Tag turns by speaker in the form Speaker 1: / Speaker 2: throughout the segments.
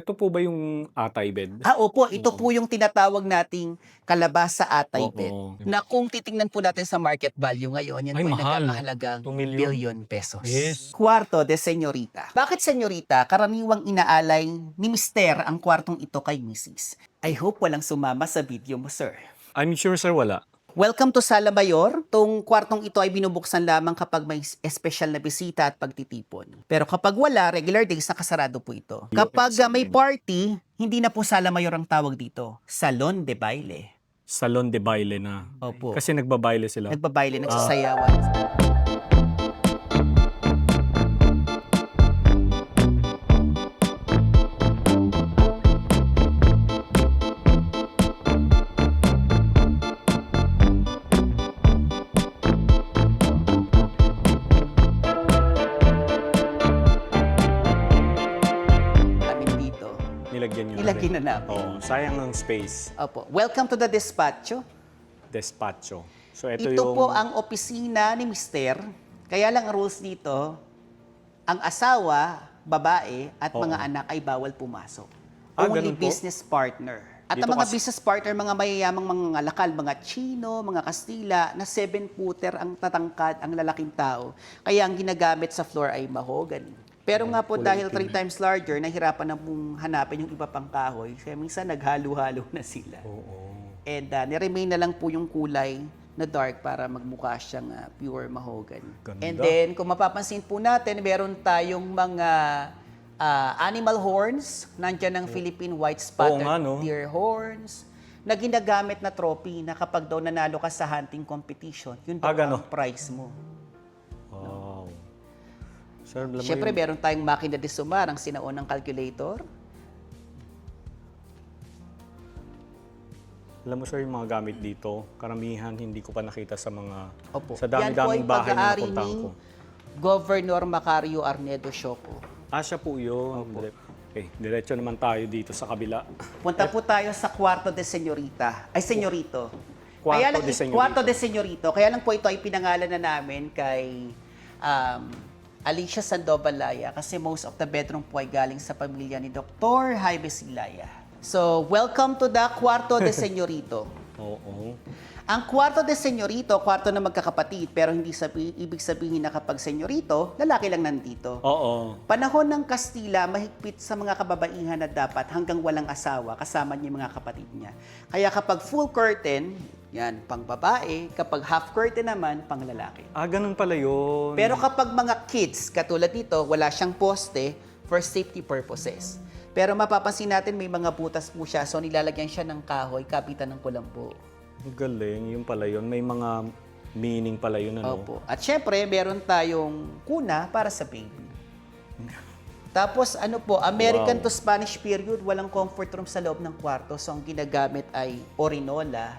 Speaker 1: Ito po ba yung atay bed?
Speaker 2: Opo, ito
Speaker 1: Oo.
Speaker 2: po yung tinatawag nating kalabasa atay bed,
Speaker 1: Oo.
Speaker 2: na kung titingnan po natin sa market value ngayon, yan
Speaker 1: Ay,
Speaker 2: po ay
Speaker 1: mahal, no?
Speaker 2: nagkakahalagang
Speaker 1: 2 million?
Speaker 2: billion pesos.
Speaker 1: Yes.
Speaker 2: Kwarto de Señorita. Bakit Señorita? Karaniwang inaalay ni Mister ang kwartong ito kay Mrs. I hope walang sumama sa video mo, sir.
Speaker 1: I'm sure, sir, wala.
Speaker 2: Welcome to Sala Mayor. Tong kwartong ito ay binubuksan lamang kapag may espesyal na bisita at pagtitipon. Pero kapag wala, regular days, nakasarado po ito. Kapag may party, hindi na po Sala Mayor ang tawag dito. Salon de Baile.
Speaker 1: Salon de baile na.
Speaker 2: Opo.
Speaker 1: Kasi nagbabaile sila.
Speaker 2: Nagbabaile, nagsasayawan. Amin dito.
Speaker 1: Nilagyan nyo
Speaker 2: Nilagyan na namin.
Speaker 1: Oo, sayang ng space.
Speaker 2: Opo. Welcome to the despacho.
Speaker 1: Despacho. So, ito
Speaker 2: Ito
Speaker 1: yung...
Speaker 2: po ang opisina ni Mister. Kaya lang ang rules dito, ang asawa, babae, at
Speaker 1: Oo.
Speaker 2: mga anak ay bawal pumasok.
Speaker 1: Ganun
Speaker 2: Only
Speaker 1: po?
Speaker 2: business partner. At
Speaker 1: Dito
Speaker 2: ang mga
Speaker 1: kasi-
Speaker 2: business partner, mga mayayamang mga lakal, mga Chino, mga Kastila, na 7-footer ang tatangkad, ang lalaking tao. Kaya ang ginagamit sa floor ay mahogany. Pero nga po,
Speaker 1: kulay
Speaker 2: dahil 3 times larger, nahirapan na pong hanapin yung iba pang kahoy. Kaya minsan naghalo-halo na sila.
Speaker 1: Oo.
Speaker 2: And niremain na lang po yung kulay na dark para magmukha siyang pure mahogany.
Speaker 1: Ganda.
Speaker 2: And then, kung mapapansin po natin, meron tayong mga animal horns. Nandiyan ang Philippine White Spotted
Speaker 1: nga, no?
Speaker 2: Deer horns na ginagamit na trophy na kapag daw nanalo ka sa hunting competition, yun daw
Speaker 1: Gano?
Speaker 2: ang prize mo.
Speaker 1: Wow. Sir, alam mo
Speaker 2: Siyempre,
Speaker 1: yung...
Speaker 2: meron tayong makina de sumar, ang sinaunang calculator.
Speaker 1: Alam mo, sir, yung mga gamit dito, karamihan hindi ko pa nakita sa mga...
Speaker 2: Opo.
Speaker 1: Sa
Speaker 2: Yan po ay
Speaker 1: dami-daming bahay na
Speaker 2: pag-aari
Speaker 1: napuntahan
Speaker 2: ni
Speaker 1: ko.
Speaker 2: Governor Macario Arnedo Shoco.
Speaker 1: Siya po yun. Okay, diretso naman tayo dito sa kabila.
Speaker 2: Punta po tayo sa Cuarto de Señorita. Ay, Señorito.
Speaker 1: Cuarto de Señorito.
Speaker 2: Cuarto de Señorito. Kaya lang po ito ay pinangalan na namin kay Alicia Sandoval Laya kasi most of the bedroom po ay galing sa pamilya ni Dr. Jaime Silaya. So, welcome to the Cuarto de Señorito.
Speaker 1: Oo.
Speaker 2: Ang Cuarto de Señorito, kwarto na magkakapatid, pero hindi ibig sabihin na kapag Señorito, lalaki lang nandito.
Speaker 1: Oo.
Speaker 2: Panahon ng Kastila, mahigpit sa mga kababaihan na dapat hanggang walang asawa, kasama niya yung mga kapatid niya. Kaya kapag full curtain, yan, pang babae. Kapag half curtain naman, pang lalaki.
Speaker 1: Ganun pala yun.
Speaker 2: Pero kapag mga kids, katulad nito, wala siyang poste for safety purposes. Pero mapapansin natin may mga butas po siya, so nilalagyan siya ng kahoy, kapitan ng kulambo.
Speaker 1: Ang galing, yun pala yun. May mga meaning pala yun, ano?
Speaker 2: Opo. At syempre, meron tayong kuna para sa baby. Tapos ano po, American
Speaker 1: Wow.
Speaker 2: to Spanish period, walang comfort room sa loob ng kwarto. So ang ginagamit ay orinola.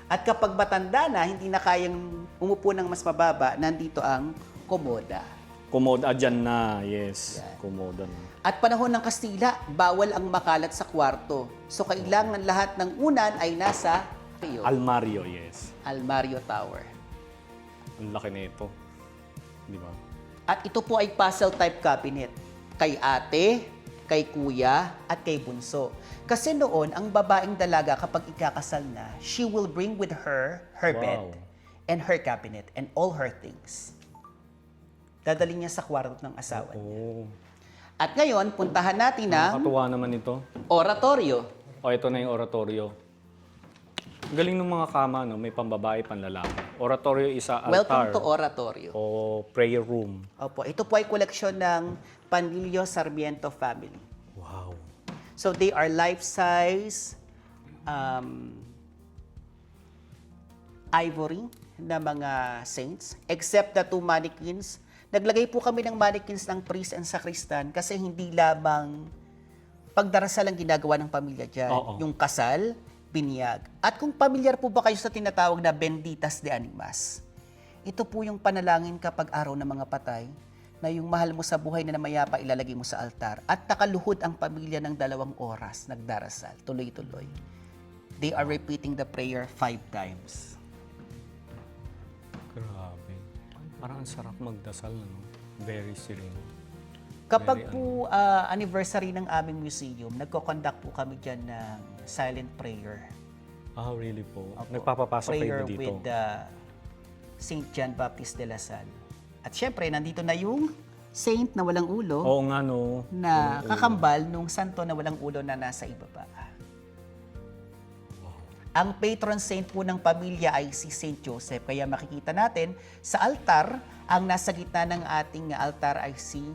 Speaker 2: At kapag matanda na, hindi na kayang umupo ng mas mababa, nandito ang komoda.
Speaker 1: Komoda, dyan na. Yes,
Speaker 2: Yan.
Speaker 1: komoda na.
Speaker 2: At panahon ng Kastila, bawal ang makalat sa kwarto. So kailangan lahat ng unan ay nasa
Speaker 1: Almario, yes.
Speaker 2: Almario Tower.
Speaker 1: Ang laki na ito. Di ba?
Speaker 2: At ito po ay puzzle type cabinet. Kay ate, kay kuya, at kay bunso. Kasi noon, ang babaeng dalaga kapag ikakasal na, she will bring with her bed
Speaker 1: Wow.
Speaker 2: and her cabinet and all her things. Dadali niya sa kwarto ng asawa niya.
Speaker 1: Oo.
Speaker 2: At ngayon, puntahan natin ang
Speaker 1: Nakakatuwa naman ito.
Speaker 2: oratorio.
Speaker 1: O, ito na yung oratorio. Ang galing ng mga kama, no? May pambabae, panlalaki. Oratorio isa altar.
Speaker 2: Welcome to oratorio.
Speaker 1: O prayer room.
Speaker 2: Opo, ito po ay koleksyon ng Panlilio Sarmiento family.
Speaker 1: Wow.
Speaker 2: So they are life-size ivory na mga saints, except the 2 mannequins. Naglagay po kami ng mannequins ng priest and sacristan kasi hindi lamang pagdarasal ang ginagawa ng pamilya dyan.
Speaker 1: Oo.
Speaker 2: Yung kasal, binyag. At kung pamilyar po ba kayo sa tinatawag na benditas de animas, ito po yung panalangin kapag araw ng mga patay, na yung mahal mo sa buhay na namayapa ilalagay mo sa altar at nakaluhod ang pamilya ng 2 oras nagdarasal, tuloy-tuloy. They are repeating the prayer 5 times.
Speaker 1: Grabe. Parang ang sarap magdasal, no? Very serene.
Speaker 2: Kapag po anniversary ng aming museum, nagko-conduct po kami dyan ng silent prayer.
Speaker 1: Ah, really po?
Speaker 2: Opo.
Speaker 1: Nagpapapasa
Speaker 2: Prayer
Speaker 1: kayo dito?
Speaker 2: with Saint John Baptist de la Salle. At syempre, nandito na yung saint na walang ulo
Speaker 1: Oo nga, no.
Speaker 2: na kakambal nung santo na walang ulo na nasa ibaba. Ang patron saint po ng pamilya ay si Saint Joseph. Kaya makikita natin sa altar, ang nasa gitna ng ating altar ay si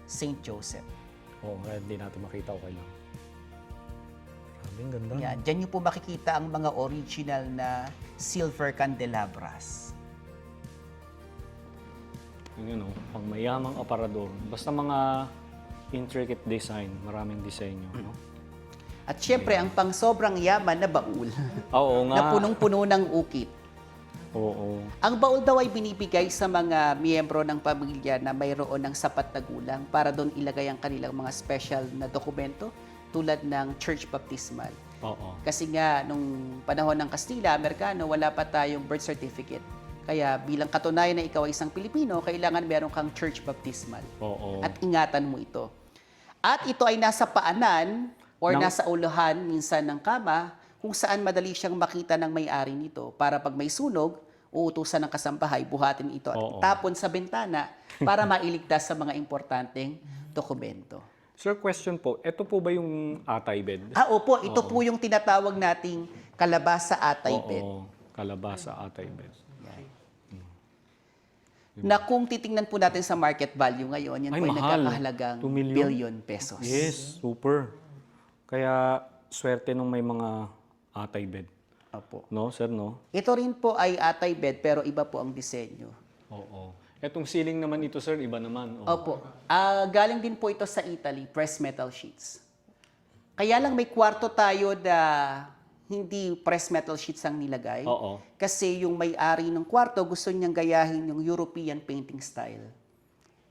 Speaker 2: Saint Joseph.
Speaker 1: Oo, kaya hindi natin makita, okay lang. Grabe, ang ganda.
Speaker 2: Yan, dyan niyo po makikita ang mga original na silver candelabras.
Speaker 1: Yung pang mayamang aparador. Basta mga intricate design, maraming disenyo, no?
Speaker 2: At syempre, ang pang sobrang yaman na baul
Speaker 1: Oo nga.
Speaker 2: na punong-puno ng ukit.
Speaker 1: Oo.
Speaker 2: Ang baul daw ay binibigay sa mga miyembro ng pamilya na mayroon ng sapat na gulang para doon ilagay ang kanilang mga special na dokumento tulad ng church baptismal.
Speaker 1: Oo.
Speaker 2: Kasi nga, nung panahon ng Kastila, Amerikano, wala pa tayong birth certificate. Kaya bilang katunayan na ikaw ay isang Pilipino, kailangan meron kang church baptismal.
Speaker 1: Oo.
Speaker 2: At ingatan mo ito. At ito ay nasa paanan or nasa uluhan minsan ng kama kung saan madali siyang makita ng may-ari nito para pag may sunog, uutusan ng kasambahay, buhatin ito at
Speaker 1: Oo.
Speaker 2: itapon sa bintana para mailigtas sa mga importanteng dokumento.
Speaker 1: Sir, question po. Ito po ba yung atay bed?
Speaker 2: Opo, ito po yung tinatawag nating kalabasa atay bed.
Speaker 1: Oo. Kalabasa atay bed.
Speaker 2: Na kung titingnan po natin sa market value ngayon, yan
Speaker 1: Ay,
Speaker 2: po ay
Speaker 1: mahal.
Speaker 2: nagkakahalagang
Speaker 1: 2 million?
Speaker 2: billion pesos.
Speaker 1: Yes, super. Kaya swerte nung may mga atay bed.
Speaker 2: Opo.
Speaker 1: No, sir, no?
Speaker 2: Ito rin po ay atay bed pero iba po ang disenyo.
Speaker 1: Oo. Etong ceiling naman ito, sir, iba naman. Oo.
Speaker 2: Opo. Galing din po ito sa Italy, pressed metal sheets. Kaya lang may kwarto tayo na hindi pressed metal sheets ang nilagay.
Speaker 1: Oo.
Speaker 2: Kasi yung may-ari ng kwarto gusto niyang gayahin yung European painting style.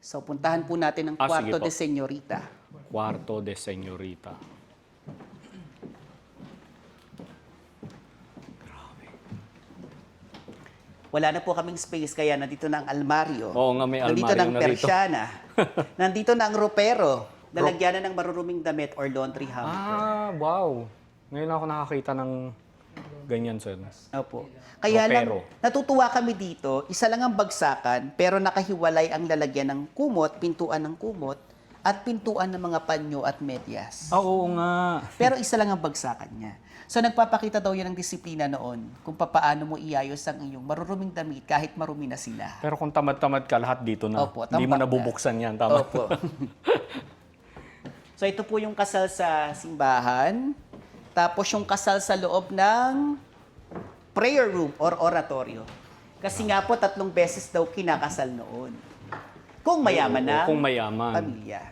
Speaker 2: So puntahan po natin ang
Speaker 1: Sige
Speaker 2: kwarto
Speaker 1: po.
Speaker 2: de Señorita.
Speaker 1: Cuarto de Señorita.
Speaker 2: Wala na po kaming space kaya nandito na ang almaryo.
Speaker 1: Oo nga, may
Speaker 2: Nandito
Speaker 1: almaryo
Speaker 2: na ang
Speaker 1: na rito.
Speaker 2: persiana. Nandito na ang ropero. Lalagyan na ng maruruming damit or laundry hamper.
Speaker 1: Ah, wow. Ngayon ako nakakita ng ganyan, sir.
Speaker 2: Opo. Kaya
Speaker 1: Ropero.
Speaker 2: lang, natutuwa kami dito, isa lang ang bagsakan, pero nakahiwalay ang lalagyan ng kumot, pintuan ng kumot, at pintuan ng mga panyo at medyas.
Speaker 1: Ah, oo nga.
Speaker 2: Pero isa lang ang bagsakan niya. So nagpapakita daw yan ng disiplina noon kung papaano mo iayos ang iyong maruruming damit kahit marumi na sila.
Speaker 1: Pero kung tamad-tamad ka, lahat dito na.
Speaker 2: Opo,
Speaker 1: Hindi mo
Speaker 2: tambak na.
Speaker 1: nabubuksan yan, tama?
Speaker 2: Opo. So ito po yung kasal sa simbahan. Tapos yung kasal sa loob ng prayer room or oratorio. Kasi nga po 3 beses daw kinakasal noon. Kung mayaman na
Speaker 1: Kung mayaman.
Speaker 2: pamilya.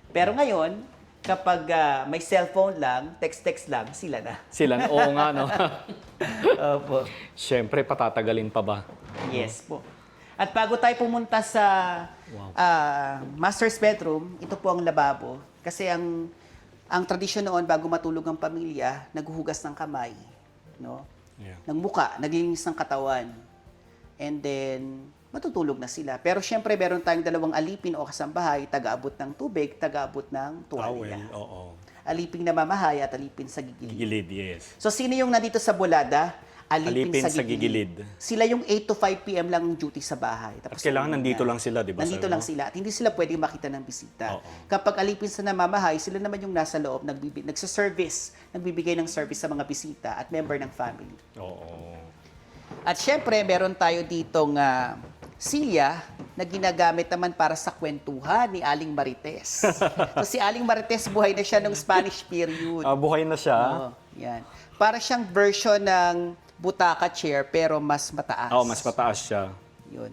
Speaker 2: Pero ngayon, kapag may cellphone lang, text-text lang, sila na.
Speaker 1: Sila, oo nga, no?
Speaker 2: Opo.
Speaker 1: Siyempre, patatagalin pa ba?
Speaker 2: Yes po. At bago tayo pumunta sa master's bedroom, ito po ang lababo. Kasi ang tradisyon noon, bago matulog ang pamilya, naghuhugas ng kamay. No?
Speaker 1: Yeah.
Speaker 2: Ng muka, naglilinis ng katawan. And then, matutulog na sila. Pero syempre, meron tayong 2 alipin o kasambahay, taga-abot ng tubig, taga-abot ng tuwalya.
Speaker 1: Oo.
Speaker 2: Aliping namamahay at alipin sa gigilid.
Speaker 1: Gilid, yes.
Speaker 2: So, sino yung nandito sa bulada? Alipin sa gigilid. Sila yung 8 to 5 p.m. lang ang duty sa bahay.
Speaker 1: At kailangan nandito lang sila, di ba?
Speaker 2: Nandito
Speaker 1: sir,
Speaker 2: lang
Speaker 1: no?
Speaker 2: sila at hindi sila pwedeng makita ng bisita.
Speaker 1: Oo.
Speaker 2: Kapag alipin sa namamahay, sila naman yung nasa loob, nagsiservice, nagbibigay ng service sa mga bisita at member ng family.
Speaker 1: Oo.
Speaker 2: At syempre, meron tayo ditong silya na ginagamit naman para sa kwentuhan ni Aling Marites. So si Aling Marites, buhay na siya nung Spanish period.
Speaker 1: Buhay na siya.
Speaker 2: Oo, yan. Para siyang version ng butaka chair pero mas mataas.
Speaker 1: Oo, mas mataas siya.
Speaker 2: Yun.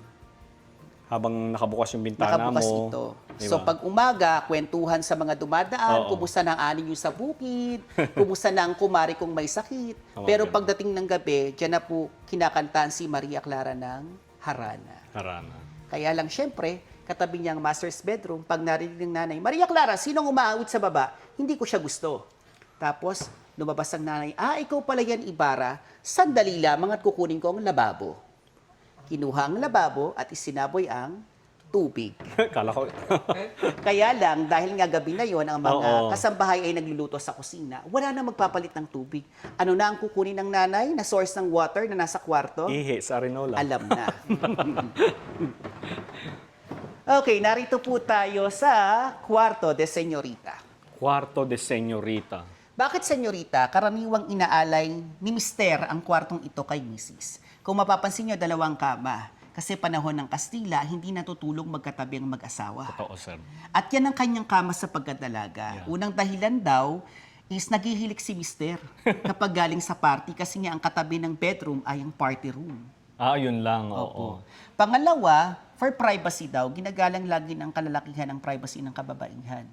Speaker 1: Habang nakabukas yung bintana
Speaker 2: Nakabukas
Speaker 1: mo.
Speaker 2: ito.
Speaker 1: Diba?
Speaker 2: So pag umaga, kwentuhan sa mga dumadaan,
Speaker 1: Oo.
Speaker 2: kumusta ng ani nyo sa bukid, kumusta na ang kumari kung may sakit.
Speaker 1: Oo,
Speaker 2: Pero
Speaker 1: ganun.
Speaker 2: pagdating ng gabi, dyan na po kinakantahan si Maria Clara ng Harana.
Speaker 1: Harana.
Speaker 2: Kaya lang syempre, katabi niya ang master's bedroom, pag narinig ng nanay, Maria Clara, sinong umaawit sa baba? Hindi ko siya gusto. Tapos, lumabas ang nanay, ikaw pala yan, Ibarra, sandali lamang at kukunin ko ang lababo. Kinuha ang lababo at isinaboy ang tubig.
Speaker 1: Kala ko.
Speaker 2: Kaya lang, dahil nga gabi na yon ang mga
Speaker 1: Oo.
Speaker 2: kasambahay ay nagluluto sa kusina, wala na magpapalit ng tubig. Ano na ang kukunin ng nanay na source ng water na nasa kwarto?
Speaker 1: Ihi sa Arinola.
Speaker 2: Alam na. Okay, narito po tayo sa Kwarto de Señorita.
Speaker 1: Cuarto de Señorita.
Speaker 2: Bakit senyorita? Karaniwang inaalay ni Mister ang kwartong ito kay Mrs. Kung mapapansin nyo, dalawang kama. Kasi panahon ng Kastila, hindi natutulog magkatabi ang mag-asawa.
Speaker 1: Totoo, sir.
Speaker 2: At yan ang kanyang kama sa pagkadalaga.
Speaker 1: Yeah.
Speaker 2: Unang dahilan daw is naghihilik si Mister kapag galing sa party kasi nga ang katabi ng bedroom ay ang party room.
Speaker 1: Ah, yun lang. Oo.
Speaker 2: Pangalawa, for privacy daw, ginagalang lagi ng kalalakihan ang privacy ng kababaihan.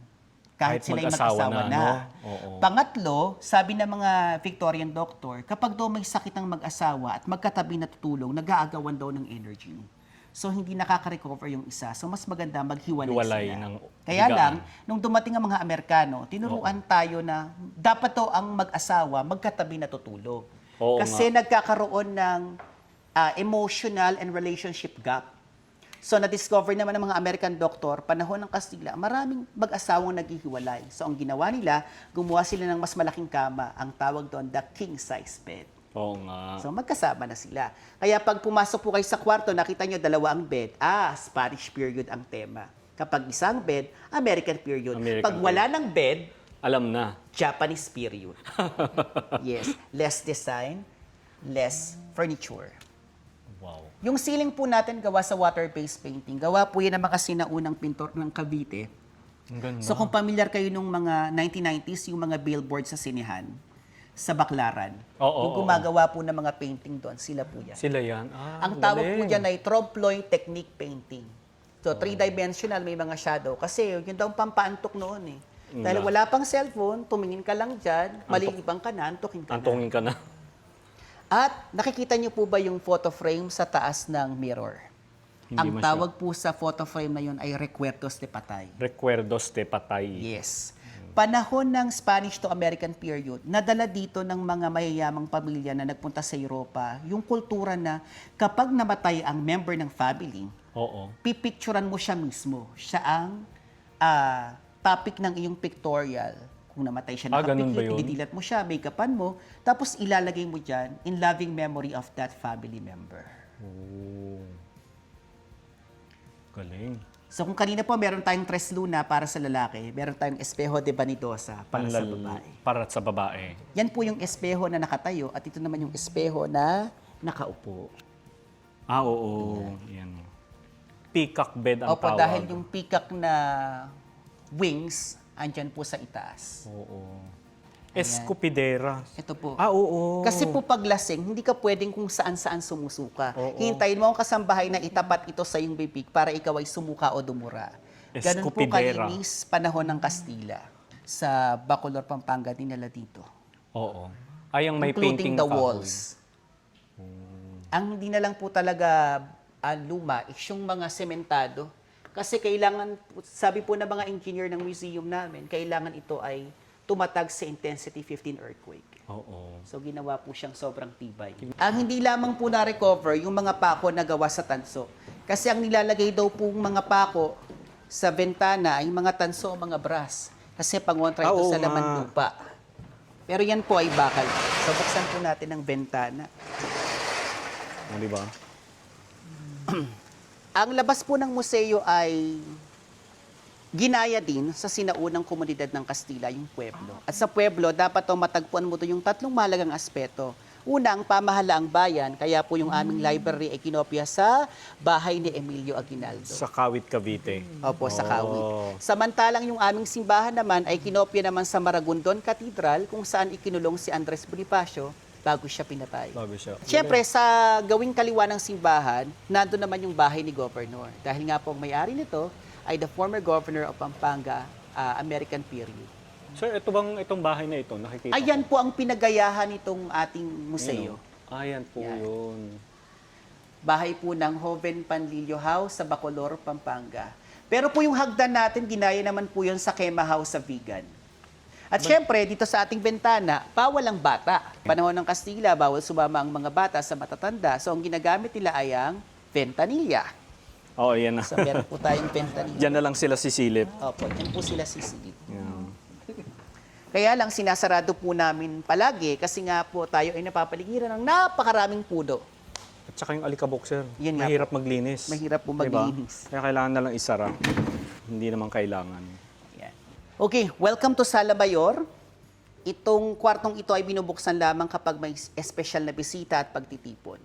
Speaker 2: Kahit sila'y
Speaker 1: mag-asawa
Speaker 2: mag-asawa
Speaker 1: na,
Speaker 2: na.
Speaker 1: no? Oo.
Speaker 2: Pangatlo, sabi ng mga Victorian doctor, kapag daw may sakit ang mag-asawa at magkatabi natutulog, nag-aagawan daw ng energy. So, hindi nakaka-recover yung isa. So, mas maganda maghiwalay
Speaker 1: Hiwalay
Speaker 2: sila.
Speaker 1: ng
Speaker 2: Kaya
Speaker 1: bigaan.
Speaker 2: lang, nung dumating ang mga Amerikano, tinuruan tayo na dapat to ang mag-asawa magkatabi natutulog.
Speaker 1: Oo
Speaker 2: Kasi nagkakaroon ng emotional and relationship gap. So, na-discover naman ng mga American doctor, panahon ng Kastila, maraming mag-asawang naghihiwalay. So, ang ginawa nila, gumawa sila ng mas malaking kama. Ang tawag doon, the king-size bed.
Speaker 1: Oo nga.
Speaker 2: So, magkasama na sila. Kaya pag pumasok po kayo sa kwarto, nakita nyo dalawa ang bed. Spanish period ang tema. Kapag isang bed, American period.
Speaker 1: American
Speaker 2: Pag wala ng bed,
Speaker 1: Alam na.
Speaker 2: Japanese period. Yes. Less design, less furniture.
Speaker 1: Wow.
Speaker 2: Yung ceiling po natin gawa sa water-based painting. Gawa po yan ng mga sinaunang pintor ng Cavite.
Speaker 1: Ang ganda.
Speaker 2: So kung familiar kayo nung mga 1990s, yung mga billboard sa sinihan, sa Baclaran.
Speaker 1: Oo,
Speaker 2: Yung gumagawa po ng mga painting doon, sila po yan.
Speaker 1: Sila yan.
Speaker 2: Ang tawag po dyan ay trompe-l'oeil technique painting. So, three-dimensional, may mga shadow. Kasi yun daw ang pampaantok noon eh. Dahil wala pang cellphone, tumingin ka lang dyan, malilibang ka na, antokin ka na.
Speaker 1: Antongin ka na.
Speaker 2: At nakikita niyo po ba yung photo frame sa taas ng mirror?
Speaker 1: Hindi
Speaker 2: Ang
Speaker 1: masya-
Speaker 2: tawag po sa photo frame na yun ay Recuerdos de Patay.
Speaker 1: Recuerdos de Patay.
Speaker 2: Yes. Panahon ng Spanish to American period, nadala dito ng mga mayayamang pamilya na nagpunta sa Europa, yung kultura na kapag namatay ang member ng family,
Speaker 1: Oo.
Speaker 2: pipicturan mo siya mismo. Siya ang topic ng iyong pictorial. Kung namatay siya
Speaker 1: Ganun ba
Speaker 2: nakapikit,
Speaker 1: yun?
Speaker 2: ididilat mo siya, make-upan mo, tapos ilalagay mo dyan in loving memory of that family member.
Speaker 1: Oh. Galing.
Speaker 2: So kung kanina po meron tayong tres luna para sa lalaki, meron tayong espejo de vanidosa para sa babae.
Speaker 1: Para sa babae.
Speaker 2: Yan po yung espejo na nakatayo at ito naman yung espeho na nakaupo.
Speaker 1: Oo. Yan. Peacock bed ang
Speaker 2: Opo,
Speaker 1: tawag.
Speaker 2: dahil yung peacock na wings, andyan po sa itaas.
Speaker 1: Oo. Escupidera.
Speaker 2: Ito po.
Speaker 1: Oo.
Speaker 2: Kasi po pag lasing, hindi ka pwedeng kung saan-saan sumusuka.
Speaker 1: Oo.
Speaker 2: Hintayin mo ang kasambahay na itapat ito sa iyong bibig para ikaw ay sumuka o dumura. Ganun po
Speaker 1: Escupidera.
Speaker 2: kalinis panahon ng Kastila. Sa Bacolor, Pampanga, dinala dito.
Speaker 1: Oo. Ay, ang may painting
Speaker 2: Including the
Speaker 1: na kahoy.
Speaker 2: walls. Ang hindi na lang po talaga luma is yung mga sementado. Kasi kailangan, sabi po ng mga engineer ng museum namin, kailangan ito ay tumatag sa intensity 15 earthquake.
Speaker 1: Oo.
Speaker 2: So ginawa po siyang sobrang tibay. Ang hindi lamang po na-recover yung mga pako na gawa sa tanso. Kasi ang nilalagay daw pong mga pako sa bentana ay mga tanso o mga brass. Kasi pangontra ito
Speaker 1: Oo
Speaker 2: sa laman
Speaker 1: nga.
Speaker 2: lupa. Pero yan po ay bakal. So buksan po natin ang bentana.
Speaker 1: Di ba?
Speaker 2: Ang labas po ng museo ay ginaya din sa sinaunang komunidad ng Kastila, yung pueblo. At sa pueblo, dapat matagpuan mo doon yung tatlong mahalagang aspeto. Una, ang pamahalaang bayan, kaya po yung aming library ay kinopya sa bahay ni Emilio Aguinaldo.
Speaker 1: Sa Kawit, Cavite.
Speaker 2: Opo, sa Kawit.
Speaker 1: Oh.
Speaker 2: Samantalang yung aming simbahan naman ay kinopya naman sa Maragondon Cathedral kung saan ikinulong si Andres Bonifacio bago siya pinatay.
Speaker 1: Bago siya.
Speaker 2: Siyempre, sa gawing kaliwa ng simbahan, nandun naman yung bahay ni Governor. Dahil nga po ang may-ari nito ay the former governor of Pampanga, American period.
Speaker 1: Sir, itong bahay na ito, nakikita
Speaker 2: Ayan
Speaker 1: ko.
Speaker 2: po ang pinagayahan nitong ating museo.
Speaker 1: Ayan po
Speaker 2: Yan.
Speaker 1: yun.
Speaker 2: Bahay po ng Joven Panlilio House sa Bacolor, Pampanga. Pero po yung hagdan natin, ginaya naman po yun sa Kema House sa Vigan. At syempre, dito sa ating bentana, bawal ang bata. Panahon ng Kastila, bawal sumama ang mga bata sa matatanda. So, ang ginagamit nila ay ang ventanilla.
Speaker 1: Oo, yan na.
Speaker 2: So, meron po tayong fentanyl.
Speaker 1: Diyan na lang sila sisilip.
Speaker 2: Opo, dyan po sila sisilip.
Speaker 1: Yan.
Speaker 2: Kaya lang, sinasarado po namin palagi kasi nga po tayo ay napapaligiran ng napakaraming pudo.
Speaker 1: At saka yung alikabok, sir.
Speaker 2: Yun nga
Speaker 1: Mahirap maglinis.
Speaker 2: Mahirap po
Speaker 1: Diba?
Speaker 2: maglinis.
Speaker 1: Kaya kailangan na lang isara. Hindi naman kailangan.
Speaker 2: Yan. Okay, welcome to Sala Mayor. Itong kwartong ito ay binubuksan lamang kapag may espesyal na bisita at pagtitipon.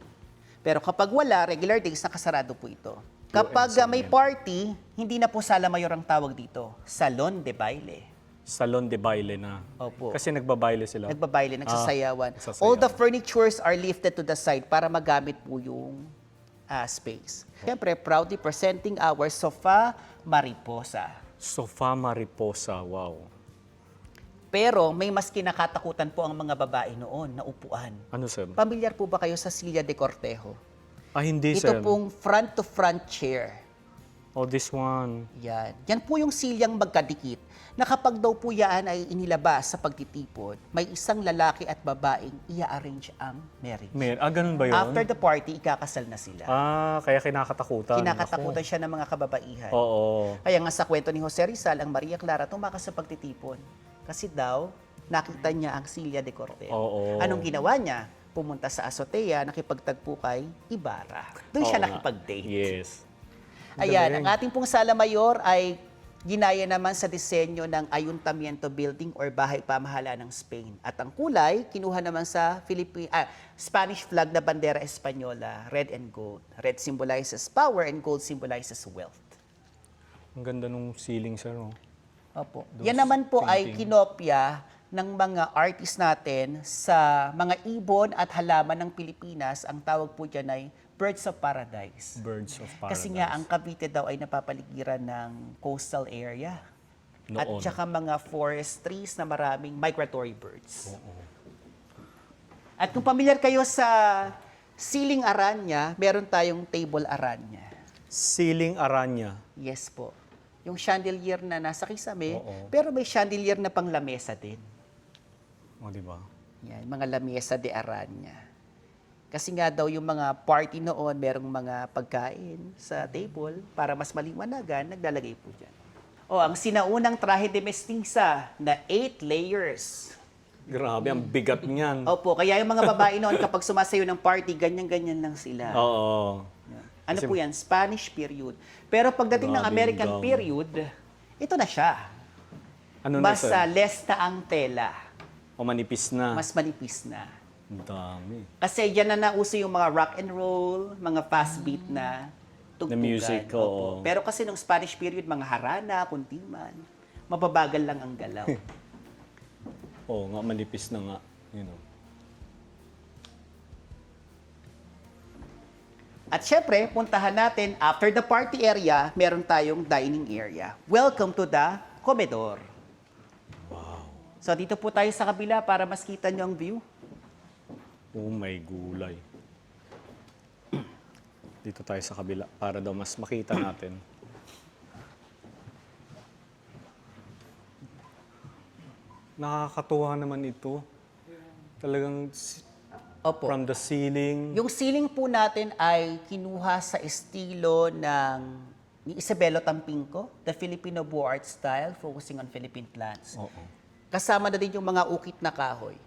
Speaker 2: Pero kapag wala, regular days, nakasarado po ito. Kapag may party, hindi na po Sala Mayor ang tawag dito. Salon de Baile.
Speaker 1: Salon de baile na.
Speaker 2: Opo.
Speaker 1: Kasi nagbabaile sila.
Speaker 2: Nagbabaile, nagsasayawan.
Speaker 1: nagsasayawan.
Speaker 2: All the furnitures are lifted to the side para magamit po yung space. Siyempre, proudly presenting our Sofa Mariposa.
Speaker 1: Sofa mariposa, wow.
Speaker 2: Pero may mas kinakatakutan po ang mga babae noon na upuan.
Speaker 1: Ano, sir?
Speaker 2: Pamilyar po ba kayo sa Silla de Cortejo?
Speaker 1: Ah, hindi,
Speaker 2: Ito
Speaker 1: sir.
Speaker 2: pong front-to-front chair.
Speaker 1: Oh, this one.
Speaker 2: Yan. Yan po yung silyang magkadikit na kapag daw po yan ay inilabas sa pagtitipon, may isang lalaki at babaeng i-arrange ang marriage.
Speaker 1: Ganun ba yun?
Speaker 2: After the party, ikakasal na sila.
Speaker 1: Kaya kinakatakutan.
Speaker 2: Kinakatakutan siya ng mga kababaihan.
Speaker 1: Oo.
Speaker 2: Kaya nga sa kwento ni Jose Rizal, ang Maria Clara tumakas sa pagtitipon. Kasi daw, nakita niya ang Silla de Cortejo.
Speaker 1: Oo.
Speaker 2: Anong ginawa niya? Pumunta sa azotea, nakipagtagpo kay Ibarra. Doon siya
Speaker 1: Oo nga.
Speaker 2: nakipag-date.
Speaker 1: Yes.
Speaker 2: Ayan, ang ating pong Sala Mayor ay ginaya naman sa disenyo ng Ayuntamiento Building or Bahay Pamahalaan ng Spain. At ang kulay, kinuha naman sa Spanish flag na bandera Espanyola, red and gold. Red symbolizes power and gold symbolizes wealth.
Speaker 1: Ang ganda nung ceiling, sir. Oh.
Speaker 2: Opo.
Speaker 1: Those
Speaker 2: Yan naman po ay
Speaker 1: painting.
Speaker 2: kinopya ng mga artist natin sa mga ibon at halaman ng Pilipinas. Ang tawag po dyan ay Birds of Paradise.
Speaker 1: Birds of Paradise.
Speaker 2: Kasi nga, ang Cavite daw ay napapaligiran ng coastal area. At
Speaker 1: Noon.
Speaker 2: saka mga forest trees na maraming migratory birds. At kung pamilyar kayo sa ceiling aranya, meron tayong table aranya.
Speaker 1: Ceiling aranya.
Speaker 2: Yes po. Yung chandelier na nasa kisame,
Speaker 1: Oo.
Speaker 2: pero may chandelier na pang lamesa din.
Speaker 1: O, di ba?
Speaker 2: Yan, mga lamesa de aranya. Kasi nga daw yung mga party noon, merong mga pagkain sa table para mas maliwanagan, naglalagay po dyan. O, ang sinaunang traje de mestiza na 8 layers.
Speaker 1: Grabe, ang bigat niyan.
Speaker 2: Opo, kaya yung mga babae noon kapag sumasayo ng party, ganyan-ganyan lang sila.
Speaker 1: Oo.
Speaker 2: Ano
Speaker 1: Kasi-
Speaker 2: po yan? Spanish period. Pero pagdating ng
Speaker 1: Grabe yung
Speaker 2: American
Speaker 1: gown.
Speaker 2: period, ito na siya.
Speaker 1: Ano na,
Speaker 2: Mas
Speaker 1: sir?
Speaker 2: less na ang tela.
Speaker 1: O manipis na.
Speaker 2: Mas manipis na.
Speaker 1: Ang dami.
Speaker 2: Kasi yan na nauso yung mga rock and roll, mga fast beat na tugtugan.
Speaker 1: The music,
Speaker 2: Opo.
Speaker 1: oo.
Speaker 2: Pero kasi nung Spanish period, mga harana, kuntiman, mababagal lang ang galaw.
Speaker 1: Oo nga, manipis na nga. You know.
Speaker 2: At syempre, puntahan natin, after the party area, meron tayong dining area. Welcome to the Comedor.
Speaker 1: Wow.
Speaker 2: So dito po tayo sa kabila para mas kita nyo ang view.
Speaker 1: Oh my gulay. Dito tayo sa kabila para daw mas makita natin. Nakakatuwa naman ito. Talagang
Speaker 2: Opo.
Speaker 1: from the ceiling.
Speaker 2: Yung ceiling po natin ay kinuha sa estilo ni Isabelo Tampinco, the Filipino Beaux Art style, focusing on Philippine plants.
Speaker 1: Oo.
Speaker 2: Kasama na din yung mga ukit na kahoy.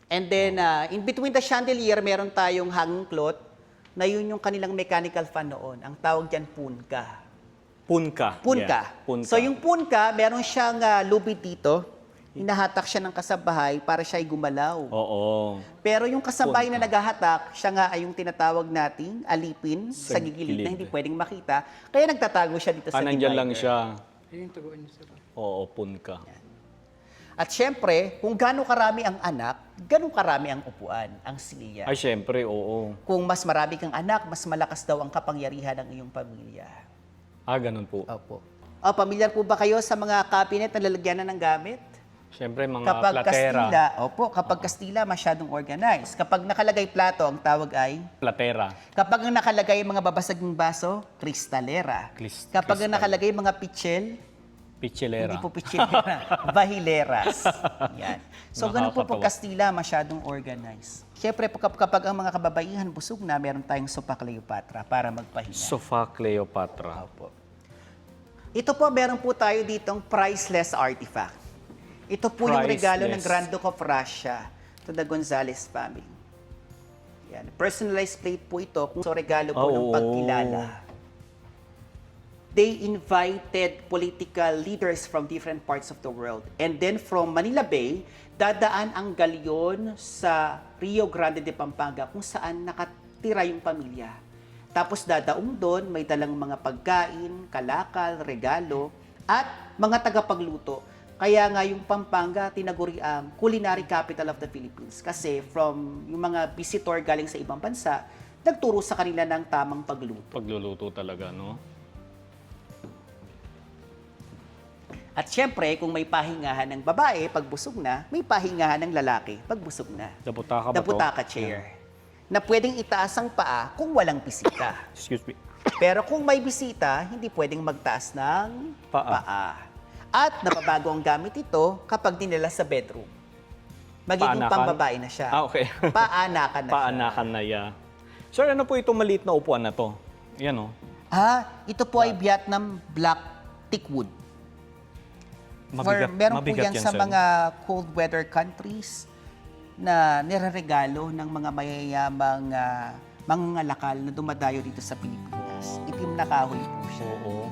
Speaker 2: And then, in between the chandelier, meron tayong hanging cloth na yun yung kanilang mechanical fan noon. Ang tawag dyan, punka.
Speaker 1: Punka.
Speaker 2: Punka.
Speaker 1: Yeah, punka.
Speaker 2: So, yung punka, meron siyang lubid dito. Hinahatak siya ng kasabahay para siya ay gumalaw.
Speaker 1: Oo.
Speaker 2: Pero yung kasabay
Speaker 1: Punka.
Speaker 2: na naghahatak, siya nga ay yung tinatawag nating alipin sa
Speaker 1: Sa
Speaker 2: gigilid na
Speaker 1: gilid.
Speaker 2: hindi pwedeng makita. Kaya nagtatago siya dito sa
Speaker 1: Nandyan
Speaker 2: divider.
Speaker 1: lang siya.
Speaker 3: Ayun yung taguan niyo, sir.
Speaker 1: Oo, punka.
Speaker 2: At syempre, kung gano'ng karami ang anak, gano'ng karami ang upuan, ang silya.
Speaker 1: Ay, syempre, oo.
Speaker 2: Kung mas marami kang anak, mas malakas daw ang kapangyarihan ng iyong pamilya.
Speaker 1: Ganun po.
Speaker 2: Opo. Pamilyar po ba kayo sa mga cabinet na lalagyan na ng gamit?
Speaker 1: Syempre, mga
Speaker 2: Kapag
Speaker 1: platera.
Speaker 2: Kastila, kapag Kastila, masyadong organized. Kapag nakalagay plato, ang tawag ay
Speaker 1: Platera.
Speaker 2: kapag ang nakalagay mga babasaging baso, kristalera. Kapag ang
Speaker 1: Kristal.
Speaker 2: nakalagay mga pichel,
Speaker 1: Pichilera.
Speaker 2: Hindi po pichilera, bahileras. Yan. So, ganun po po
Speaker 1: Nakakatawa.
Speaker 2: Kastila, masyadong organized. Siyempre, kapag ang mga kababaihan busog na, meron tayong sopa Cleopatra para magpahinga.
Speaker 1: Sofa Cleopatra.
Speaker 2: Opo. Ito po, meron po tayo ditong priceless artifact. Ito po yung regalo ng
Speaker 1: Priceless.
Speaker 2: Grand Duke of Russia to the Gonzales family. Yan. Personalized plate po ito kung so regalo po ng
Speaker 1: Oo.
Speaker 2: pagkilala. They invited political leaders from different parts of the world. And then from Manila Bay, dadaan ang galyon sa Rio Grande de Pampanga kung saan nakatira yung pamilya. Tapos dadaong doon, may dalang mga pagkain, kalakal, regalo, at mga tagapagluto. Kaya nga yung Pampanga tinaguri ang culinary capital of the Philippines. Kasi from yung mga visitor galing sa ibang bansa, nagturo sa kanila ng tamang pagluto.
Speaker 1: Pagluluto talaga, no?
Speaker 2: At syempre, kung may pahingahan ng babae pag busog na, may pahingahan ng lalaki pag busog na.
Speaker 1: Dabutaka ba to?
Speaker 2: Dabutaka chair. Na pwedeng itaas ang paa kung walang bisita.
Speaker 1: Excuse me.
Speaker 2: Pero kung may bisita, hindi pwedeng magtaas ng
Speaker 1: Paa.
Speaker 2: paa. At nababago ang gamit ito kapag dinala sa bedroom. Magiging
Speaker 1: Paanakan?
Speaker 2: pambabae na siya.
Speaker 1: Ah, okay.
Speaker 2: Paanakan na siya.
Speaker 1: Paanakan na ya. Sir, ano po itong maliit na upuan na to? Yan, oh.
Speaker 2: Ito po ay Vietnam Black Teakwood. Meron po yan sa
Speaker 1: sir.
Speaker 2: mga cold weather countries na nireregalo ng mga mayayamang mangangalakal na dumadayo dito sa Pilipinas. Itim na kahoy po siya.
Speaker 1: Oo.